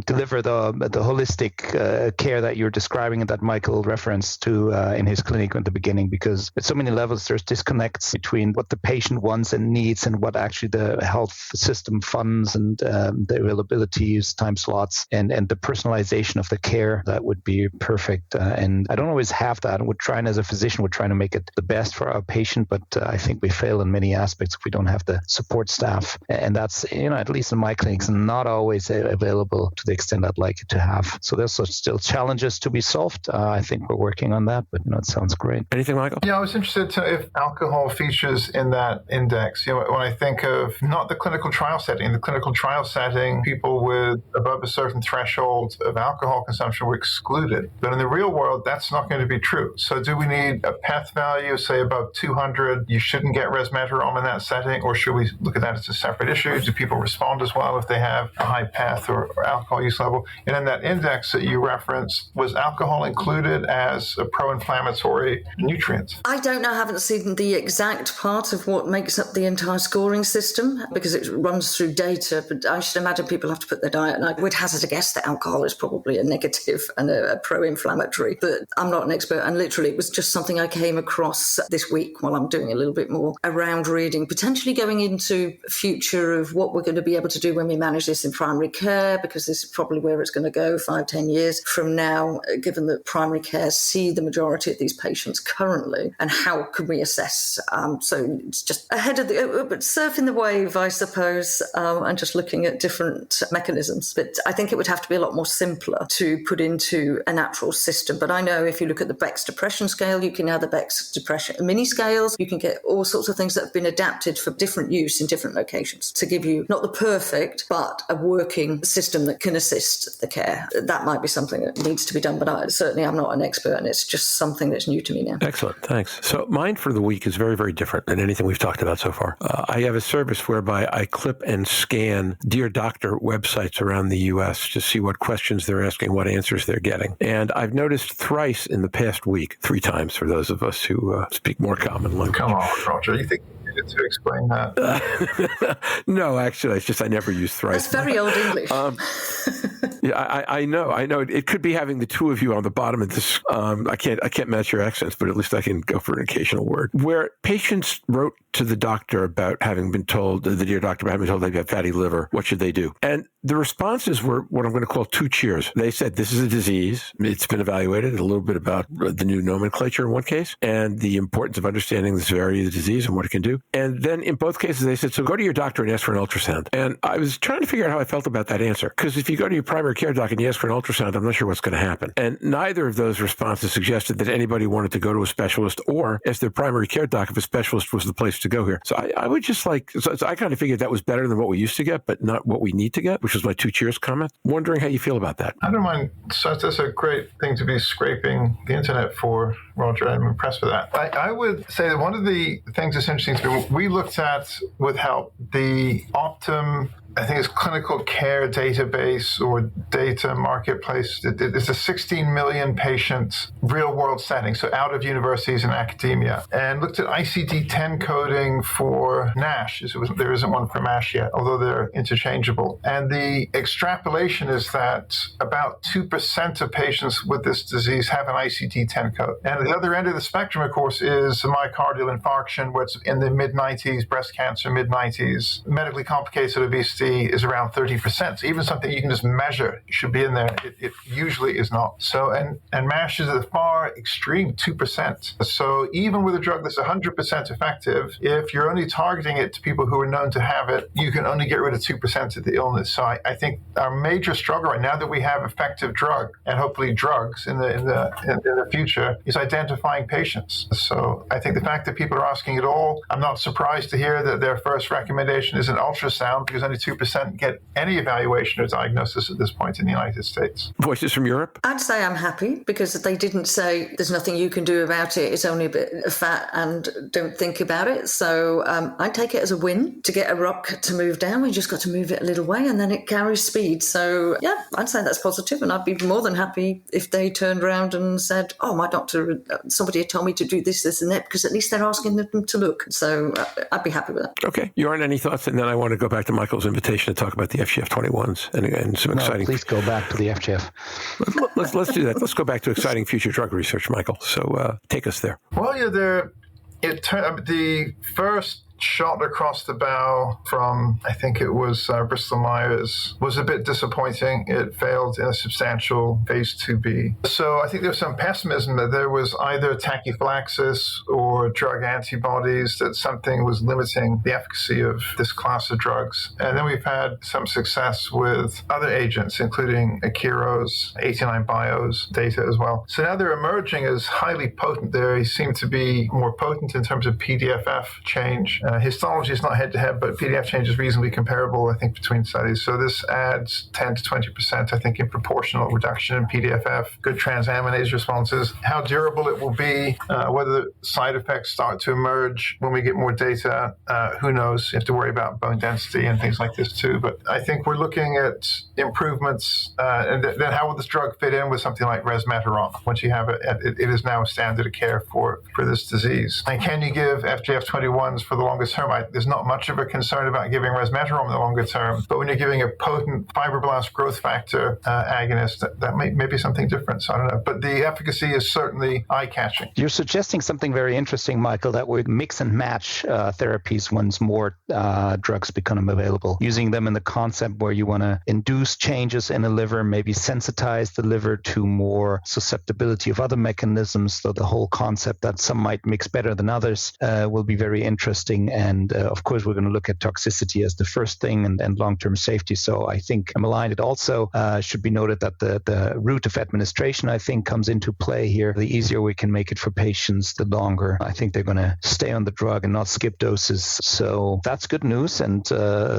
deliver the holistic care that you're describing and that Michael referenced to in his clinic at the beginning, because at so many levels there's disconnects between what the patient wants and needs and what actually the health system funds and the availability, time slots, and the personalization of the care that would be perfect. And I don't always have that. And as a physician, we're trying to make it the best for our patient, but I think we fail in many aspects if we don't have the support staff. And that's, at least in my clinics, not always available to the extent I'd like it to have. So there's still challenges to be solved. I think we're working on that, but it sounds great. Anything, Michael? Yeah, I was interested to if alcohol features in that index. When I think of not the clinical trial setting, people with above a certain threshold of alcohol consumption were excluded. But in the real world, that's not going to be true. So do we need a PEth value, say above 200? You shouldn't get resmetirom in that setting, or should we look at that as a separate issue? Do people respond as well if they have a high PEth or alcohol use level? And in that index that you referenced, was alcohol included as a pro-inflammatory nutrient? I don't know. I haven't seen the exact part of what makes up the entire scoring system because it runs through data, but I should imagine people have to put their diet, and I would hazard a guess that alcohol is probably a negative and a pro-inflammatory, but I'm not an expert, and literally it was just something I came across this week while I'm doing a little bit more around reading, potentially going into future of what we're going to be able to do when we manage this in primary care, because this is probably where it's going to go 5-10 years from now, given that primary care see the majority of these patients currently, and how can we assess? So it's just ahead of but surfing the wave, I suppose, and just looking at different mechanisms. But I think it would have to be a lot more simpler to put into a natural system. But I know if you look at the Beck's depression scale, you can have the Beck's depression mini scales. You can get all sorts of things that have been adapted for different use in different locations to give you not the perfect, but a working system that can assist the care. That might be something that needs to be done, but I'm not an expert, and it's just something that's new to me now. Excellent. Thanks. So mine for the week is very, very different than anything we've talked about so far. I have a service whereby I clip and scan Dear Doctor websites around the U.S. to see what questions they're asking, what answers they're getting. And I've noticed thrice in the past week, 3 times for those of us who speak more common language. Come on, Roger. You think you needed to explain that? No, actually, it's just I never use thrice. That's very old English. Yeah, I know. It could be having the two of you on the bottom of this. I can't match your accents, but at least I can go for an occasional word. Where patients wrote to the doctor about having been told, the Dear Doctor, about having been told they have fatty liver, what should they do? And the responses were what I'm going to call 2 cheers. They said, this is a disease. It's been evaluated, a little bit about the new nomenclature in one case, and the importance of understanding the severity of the disease and what it can do. And then in both cases, they said, so go to your doctor and ask for an ultrasound. And I was trying to figure out how I felt about that answer. Because if you go to your primary care doc and you ask for an ultrasound, I'm not sure what's going to happen. And neither of those responses suggested that anybody wanted to go to a specialist or as their primary care doc if a specialist was the place to go here. So I would just so I kind of figured that was better than what we used to get, but not what we need to get, which was my 2 cheers comment. Wondering how you feel about that. I don't mind. So that's a great thing to be scraping the internet for, Roger. I'm impressed with that. I would say that one of the things that's interesting to me, we looked at with help the Optum, I think it's clinical care database or data marketplace. It's a 16 million patient real world setting, so out of universities and academia, and looked at ICD-10 coding for NASH. There isn't one for MASH yet, although they're interchangeable. And the extrapolation is that about 2% of patients with this disease have an ICD-10 code. And at the other end of the spectrum, of course, is myocardial infarction, where it's in the mid-90s, breast cancer, mid-90s, medically complicated obesity is around 30%. So even something you can just measure should be in there. It usually is not. So, and MASH is at the far extreme 2%. So even with a drug that's 100% effective, if you're only targeting it to people who are known to have it, you can only get rid of 2% of the illness. So I think our major struggle right now that we have effective drug and hopefully drugs in the future is identifying patients. So I think the fact that people are asking it all, I'm not surprised to hear that their first recommendation is an ultrasound because only 2% get any evaluation or diagnosis at this point in the United States. Voices from Europe? I'd say I'm happy because they didn't say there's nothing you can do about it. It's only a bit of fat and don't think about it. So I take it as a win. To get a rock to move down, we just got to move it a little way and then it carries speed. So yeah, I'd say that's positive, and I'd be more than happy if they turned around and said, oh, my doctor somebody had told me to do this, and that, because at least they're asking them to look. So I'd be happy with that. Okay. Jörn, any thoughts? And then I want to go back to Michael's invitation to talk about the FGF21s and some exciting... Please go back to the FGF. Let's do that. Let's go back to exciting future drug research, Michael. So take us there. Well, the first shot across the bow from, I think it was Bristol Myers, was a bit disappointing. It failed in a substantial phase 2B. So I think there was some pessimism that there was either tachyphylaxis or drug antibodies, that something was limiting the efficacy of this class of drugs. And then we've had some success with other agents, including Akero's, 89 Bio's data as well. So now they're emerging as highly potent. They seem to be more potent in terms of PDFF change. Histology is not head-to-head, but PDF change is reasonably comparable, I think, between studies. So this adds 10 to 20%, I think, in proportional reduction in PDFF, good transaminase responses. How durable it will be, whether side effects start to emerge when we get more data, who knows? You have to worry about bone density and things like this too. But I think we're looking at improvements, and then how will this drug fit in with something like resmetirom? Once you have it, it is now a standard of care for this disease. And can you give FGF21s for the longer term? There's not much of a concern about giving resmetirom in the longer term, but when you're giving a potent fibroblast growth factor agonist, that may be something different. So I don't know. But the efficacy is certainly eye-catching. You're suggesting something very interesting, Michael, that we mix and match therapies once more drugs become available, using them in the concept where you want to induce changes in the liver, maybe sensitize the liver to more susceptibility of other mechanisms. So the whole concept that some might mix better than others will be very interesting. And of course, we're going to look at toxicity as the first thing, and long-term safety. So I think I'm aligned. It also should be noted that the route of administration, I think, comes into play here. The easier we can make it for patients, the longer I think they're going to stay on the drug and not skip doses. So that's good news, and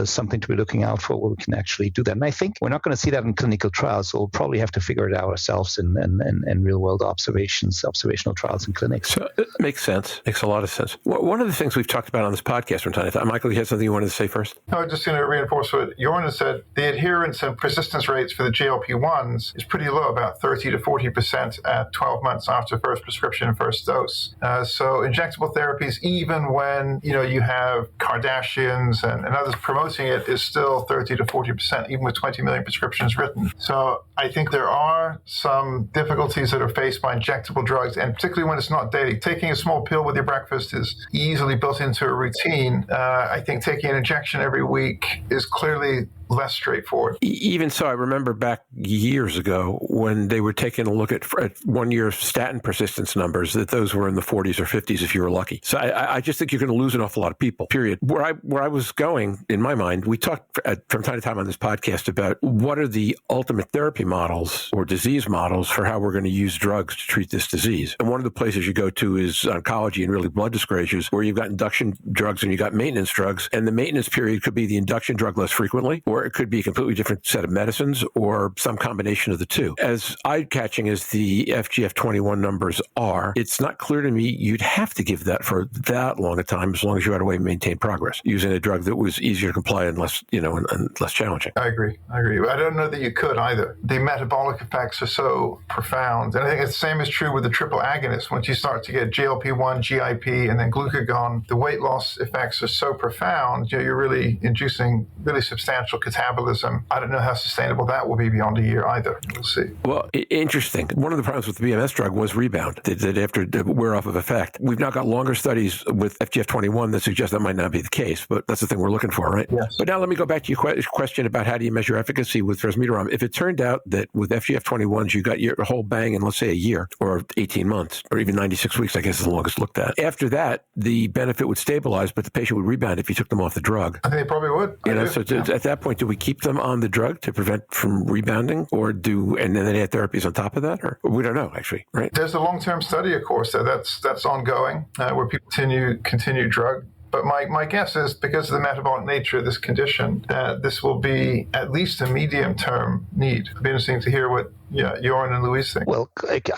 something to be looking out for where we can actually do that. And I think we're not going to see that in clinical trials, so we'll probably have to figure it out ourselves in real-world observational trials in clinics. So it makes sense. Makes a lot of sense. One of the things we've talked about on this podcast from time to time, Michael, you had something you wanted to say first? No, I'm just going to reinforce what Jörn has said. The adherence and persistence rates for the GLP-1s is pretty low, about 30 to 40% at 12 months after first prescription and first dose. So injectable therapies, even when you have Kardashians and others promoting it, is still 30 to 40%, even with 20 million prescriptions written. So I think there are some difficulties that are faced by injectable drugs, and particularly when it's not daily. Taking a small pill with your breakfast is easily built into a routine. I think taking an injection every week is clearly less straightforward. Even so, I remember back years ago when they were taking a look at 1 year statin persistence numbers, that those were in the 40s or 50s if you were lucky. So I just think you're going to lose an awful lot of people, period. Where I was going, in my mind, we talked from time to time on this podcast about what are the ultimate therapy models or disease models for how we're going to use drugs to treat this disease. And one of the places you go to is oncology and really blood dyscrasias, where you've got induction drugs and you've got maintenance drugs. And the maintenance period could be the induction drug less frequently, or it could be a completely different set of medicines, or some combination of the two. As eye-catching as the FGF21 numbers are, it's not clear to me you'd have to give that for that long a time, as long as you had a way to maintain progress, using a drug that was easier to comply and less, and less challenging. I agree. I don't know that you could either. The metabolic effects are so profound. And I think the same is true with the triple agonists. Once you start to get GLP-1, GIP, and then glucagon, the weight loss effects are so profound, you're really inducing really substantial catabolism. I don't know how sustainable that will be beyond a year either. We'll see. Well, interesting. One of the problems with the BMS drug was rebound, that after the wear off of effect. We've now got longer studies with FGF21 that suggest that might not be the case, but that's the thing we're looking for, right? Yes. But now let me go back to your question about how do you measure efficacy with resmetirom. If it turned out that with FGF21s, you got your whole bang in, let's say, a year or 18 months or even 96 weeks, I guess is the longest looked at. After that, the benefit would stabilize, but the patient would rebound if you took them off the drug. I think they probably would. At that point, do we keep them on the drug to prevent from rebounding, and then add therapies on top of that? Or we don't know, actually, right? There's a long-term study, of course, that's ongoing, where people continue drug But my guess is, because of the metabolic nature of this condition, that this will be at least a medium-term need. It'll be interesting to hear what Jörn and Louise think. Well,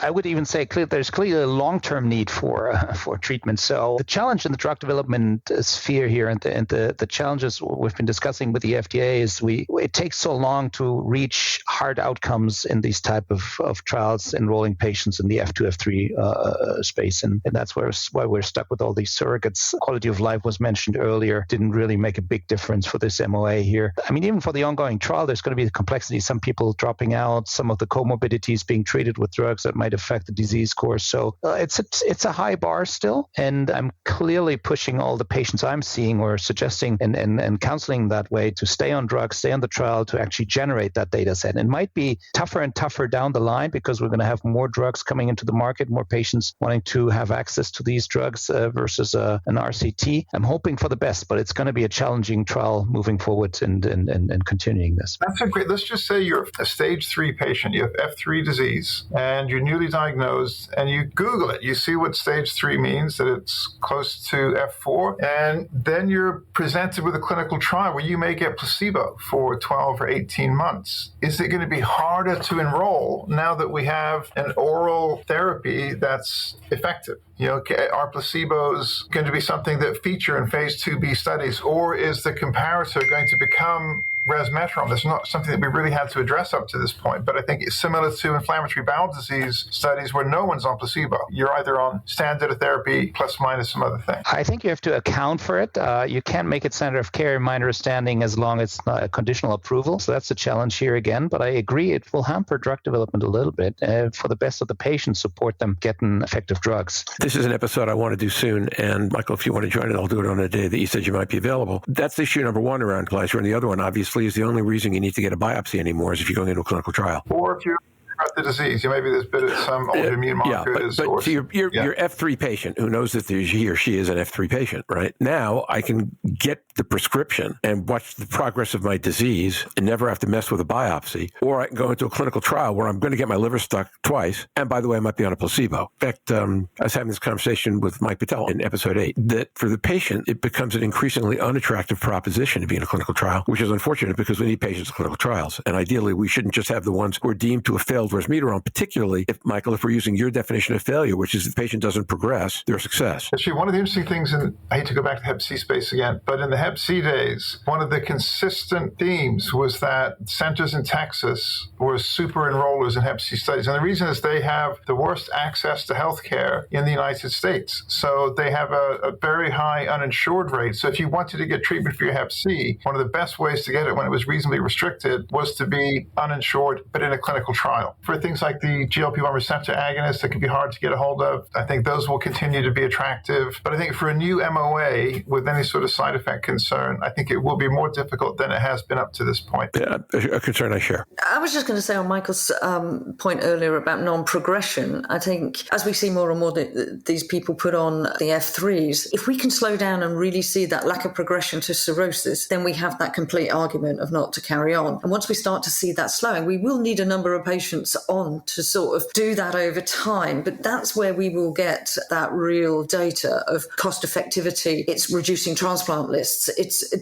I would even say there's clearly a long-term need for treatment. So the challenge in the drug development sphere here, and the challenges we've been discussing with the FDA, is it takes so long to reach hard outcomes in these type of trials enrolling patients in the F2, F3 space, and that's why we're stuck with all these surrogates. Quality of life was mentioned earlier, didn't really make a big difference for this MOA here. I mean, even for the ongoing trial, there's going to be the complexity, some people dropping out, some of the comorbidities being treated with drugs that might affect the disease course. So it's a high bar still, and I'm clearly pushing all the patients I'm seeing or suggesting and counseling that way to stay on drugs, stay on the trial, to actually generate that data set. It might be tougher and tougher down the line because we're going to have more drugs coming into the market, more patients wanting to have access to these drugs versus an RCT. I'm hoping for the best, but it's going to be a challenging trial moving forward and continuing this. That's a great. Let's just say you're a stage 3 patient. You have F3 disease and you're newly diagnosed, and you Google it. You see what stage 3 means, that it's close to F4, and then you're presented with a clinical trial where you may get placebo for 12 or 18 months. Is it going to be harder to enroll now that we have an oral therapy that's effective? Are placebos going to be something that feature in phase 2B studies, or is the comparator going to become resmetirom? That's not something that we really had to address up to this point, but I think it's similar to inflammatory bowel disease studies where no one's on placebo. You're either on standard of therapy plus minus some other thing. I think you have to account for it. You can't make it standard of care, in my understanding, as long as it's not a conditional approval. So that's a challenge here again, but I agree it will hamper drug development a little bit. For the best of the patients, support them getting effective drugs. This is an episode I want to do soon, and Michael, if you want to join it, I'll do it on a day that you said you might be available. That's issue number one around glycerin. The other one, obviously, is the only reason you need to get a biopsy anymore is if you're going into a clinical trial. Or if you're about the disease, maybe there's been some autoimmune markers. But to your F3 patient who knows that he or she is an F3 patient, right? Now I can get the prescription and watch the progress of my disease and never have to mess with a biopsy. Or I can go into a clinical trial where I'm going to get my liver stuck twice. And by the way, I might be on a placebo. In fact, I was having this conversation with Mike Patel in episode 8, that for the patient, it becomes an increasingly unattractive proposition to be in a clinical trial, which is unfortunate because we need patients in clinical trials. And ideally, we shouldn't just have the ones who are deemed to have failed resmetirom, particularly if, Michael, if we're using your definition of failure, which is if the patient doesn't progress, they're a success. Actually, one of the interesting things, and I hate to go back to Hep C space again, but in the Hep C days, one of the consistent themes was that centers in Texas were super enrollers in Hep C studies. And the reason is they have the worst access to healthcare in the United States. So they have a very high uninsured rate. So if you wanted to get treatment for your Hep C, one of the best ways to get it when it was reasonably restricted was to be uninsured, but in a clinical trial. For things like the GLP-1 receptor agonists that can be hard to get a hold of, I think those will continue to be attractive. But I think for a new MOA with any sort of side effect concern, I think it will be more difficult than it has been up to this point. Yeah, a concern I share. I was just going to say on Michael's point earlier about non-progression, I think as we see more and more these people put on the F3s, if we can slow down and really see that lack of progression to cirrhosis, then we have that complete argument of not to carry on. And once we start to see that slowing, we will need a number of patients on to sort of do that over time. But that's where we will get that real data of cost effectivity. It's reducing transplant lists.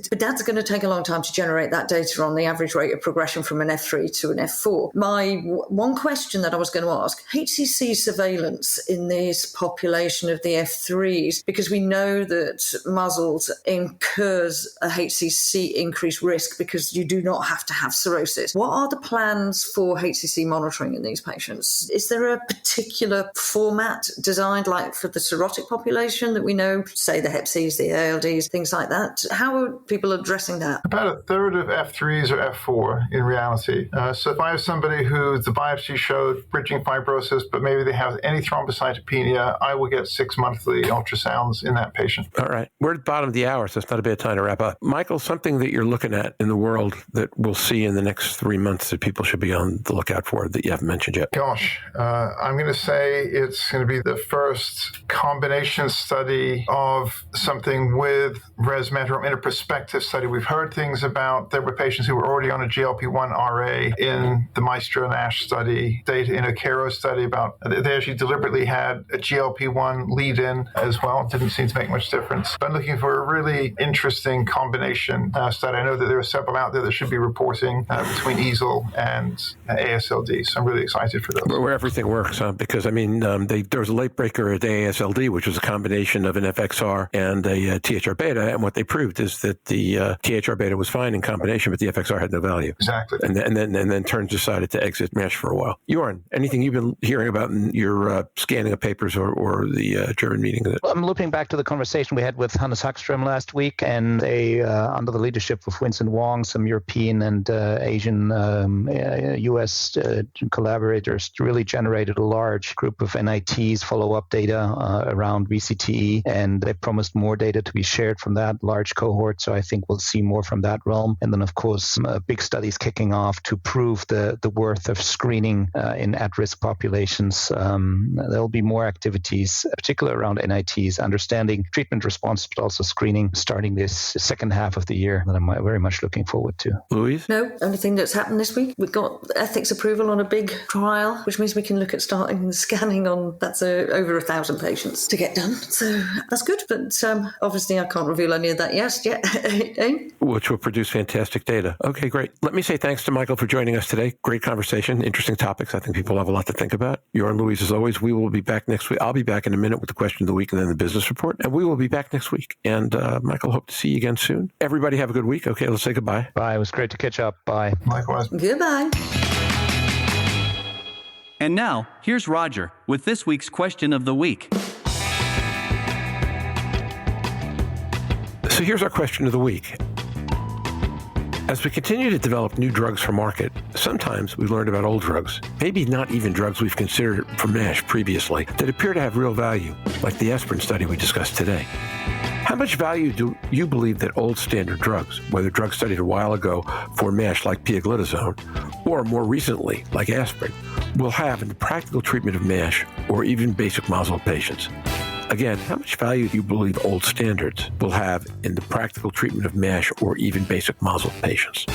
But that's going to take a long time to generate that data on the average rate of progression from an F3 to an F4. My one question that I was going to ask, HCC surveillance in this population of the F3s, because we know that MASLD incurs a HCC increased risk because you do not have to have cirrhosis. What are the plans for HCC monitoring in these patients? Is there a particular format designed like for the cirrhotic population that we know, say the Hep Cs, the ALDs, things like that? How are people addressing that? About a third of F3s are F4 in reality. So if I have somebody who the biopsy showed bridging fibrosis, but maybe they have any thrombocytopenia, I will get 6 monthly ultrasounds in that patient. All right. We're at the bottom of the hour, so it's not a bad time to wrap up. Michael, something that you're looking at in the world that we'll see in the next 3 months that people should be on the lookout for that you haven't haven't mentioned yet? Gosh, I'm going to say it's going to be the first combination study of something with resmetirom in a prospective study. We've heard things about there were patients who were already on a GLP-1 RA in the Maestro NASH study, data in a Caro study about, they actually deliberately had a GLP-1 lead-in as well. It didn't seem to make much difference. But I'm looking for a really interesting combination study. I know that there are several out there that should be reporting between EASL and ASLD. So I'm really excited for those. Where everything works, because, I mean, there was a late breaker at ASLD, which was a combination of an FXR and a THR beta. And what they proved is that the THR beta was fine in combination, but the FXR had no value. Exactly. And then Terns decided to exit MASH for a while. Jörn, anything you've been hearing about in your scanning of papers or the German meeting? I'm looping back to the conversation we had with Hannes Hagström last week, and they, under the leadership of Winston Wong, some European and Asian U.S. collaborators really generated a large group of NITs follow-up data around VCTE, and they promised more data to be shared from that large cohort. So I think we'll see more from that realm. And then, of course, some big studies kicking off to prove the worth of screening in at-risk populations. There'll be more activities, particularly around NITs, understanding treatment response, but also screening starting this second half of the year that I'm very much looking forward to. Louise? No, only thing that's happened this week, we've got ethics approval on a big trial, which means we can look at starting the scanning on, that's over 1,000 patients to get done. So that's good. But obviously I can't reveal any of that yet. Which will produce fantastic data. Okay, great. Let me say thanks to Michael for joining us today. Great conversation, interesting topics. I think people have a lot to think about. Jörn and Louise, as always, we will be back next week. I'll be back in a minute with the question of the week and then the business report. And we will be back next week. And Michael, hope to see you again soon. Everybody have a good week. Okay, let's say goodbye. Bye. It was great to catch up. Bye. Likewise. Goodbye. And now, here's Roger with this week's question of the week. So here's our question of the week. As we continue to develop new drugs for market, sometimes we've learned about old drugs, maybe not even drugs we've considered for MASH previously, that appear to have real value, like the aspirin study we discussed today. How much value do you believe that old standard drugs, whether drugs studied a while ago for MASH like pioglitazone, or more recently like aspirin, will have in the practical treatment of MASH or even basic MASLD patients? Again, how much value do you believe old standards will have in the practical treatment of MASH or even basic MASLD patients?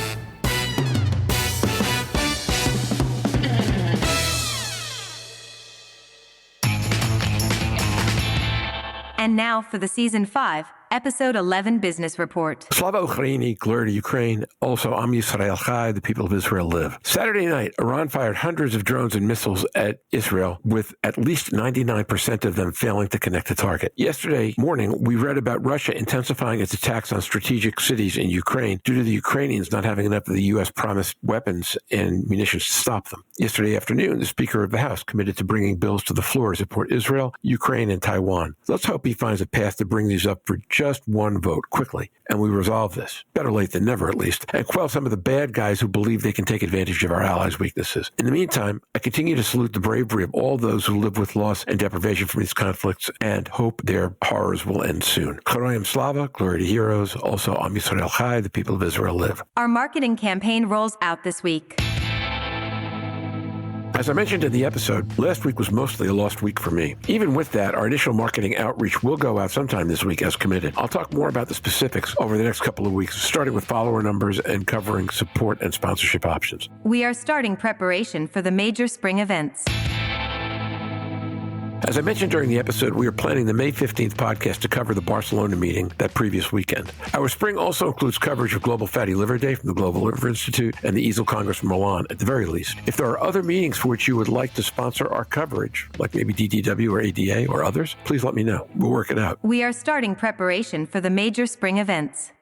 And now for the Season 5, Episode 11 Business Report. Slava Ukraini, glory to Ukraine. Also, Am Yisrael Chai, the people of Israel live. Saturday night, Iran fired hundreds of drones and missiles at Israel, with at least 99% of them failing to connect the target. Yesterday morning, we read about Russia intensifying its attacks on strategic cities in Ukraine due to the Ukrainians not having enough of the U.S. promised weapons and munitions to stop them. Yesterday afternoon, the Speaker of the House committed to bringing bills to the floor to support Israel, Ukraine, and Taiwan. Let's hope he finds a path to bring these up for just one vote quickly, and we resolve this. Better late than never, at least, and quell some of the bad guys who believe they can take advantage of our allies' weaknesses. In the meantime, I continue to salute the bravery of all those who live with loss and deprivation from these conflicts and hope their horrors will end soon. Choroyim Slava, glory to heroes. Also, Am Yisrael Chai, the people of Israel live. Our marketing campaign rolls out this week. As I mentioned in the episode, last week was mostly a lost week for me. Even with that, our initial marketing outreach will go out sometime this week as committed. I'll talk more about the specifics over the next couple of weeks, starting with follower numbers and covering support and sponsorship options. We are starting preparation for the major spring events. As I mentioned during the episode, we are planning the May 15th podcast to cover the Barcelona meeting that previous weekend. Our spring also includes coverage of Global Fatty Liver Day from the Global Liver Institute and the EASL Congress from Milan, at the very least. If there are other meetings for which you would like to sponsor our coverage, like maybe DDW or ADA or others, please let me know. We'll work it out. We are starting preparation for the major spring events.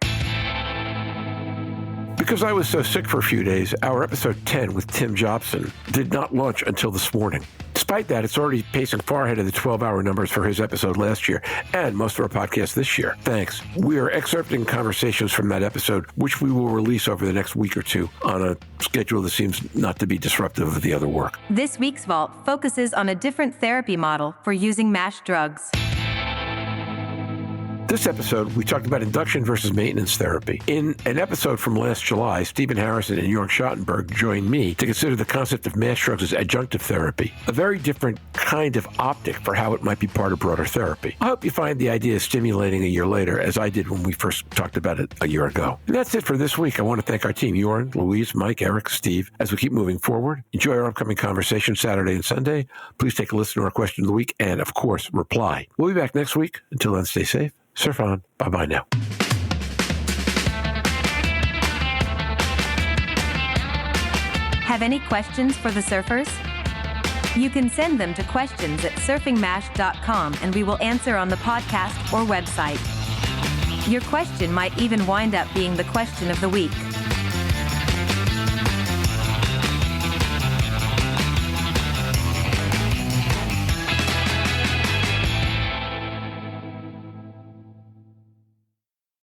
Because I was so sick for a few days, our episode 10 with Tim Jobson did not launch until this morning. Despite that, it's already pacing far ahead of the 12-hour numbers for his episode last year and most of our podcasts this year. Thanks. We are excerpting conversations from that episode, which we will release over the next week or two on a schedule that seems not to be disruptive of the other work. This week's Vault focuses on a different therapy model for using MASH drugs. This episode, we talked about induction versus maintenance therapy. In an episode from last July, Stephen Harrison and Jörn Schattenberg joined me to consider the concept of mass drugs as adjunctive therapy, a very different kind of optic for how it might be part of broader therapy. I hope you find the idea stimulating a year later, as I did when we first talked about it a year ago. And that's it for this week. I want to thank our team, Jörn, Louise, Mike, Eric, Steve, as we keep moving forward. Enjoy our upcoming conversation Saturday and Sunday. Please take a listen to our question of the week and, of course, reply. We'll be back next week. Until then, stay safe. Surf on. Bye-bye now. Have any questions for the surfers? You can send them to questions@surfingmash.com and we will answer on the podcast or website. Your question might even wind up being the question of the week.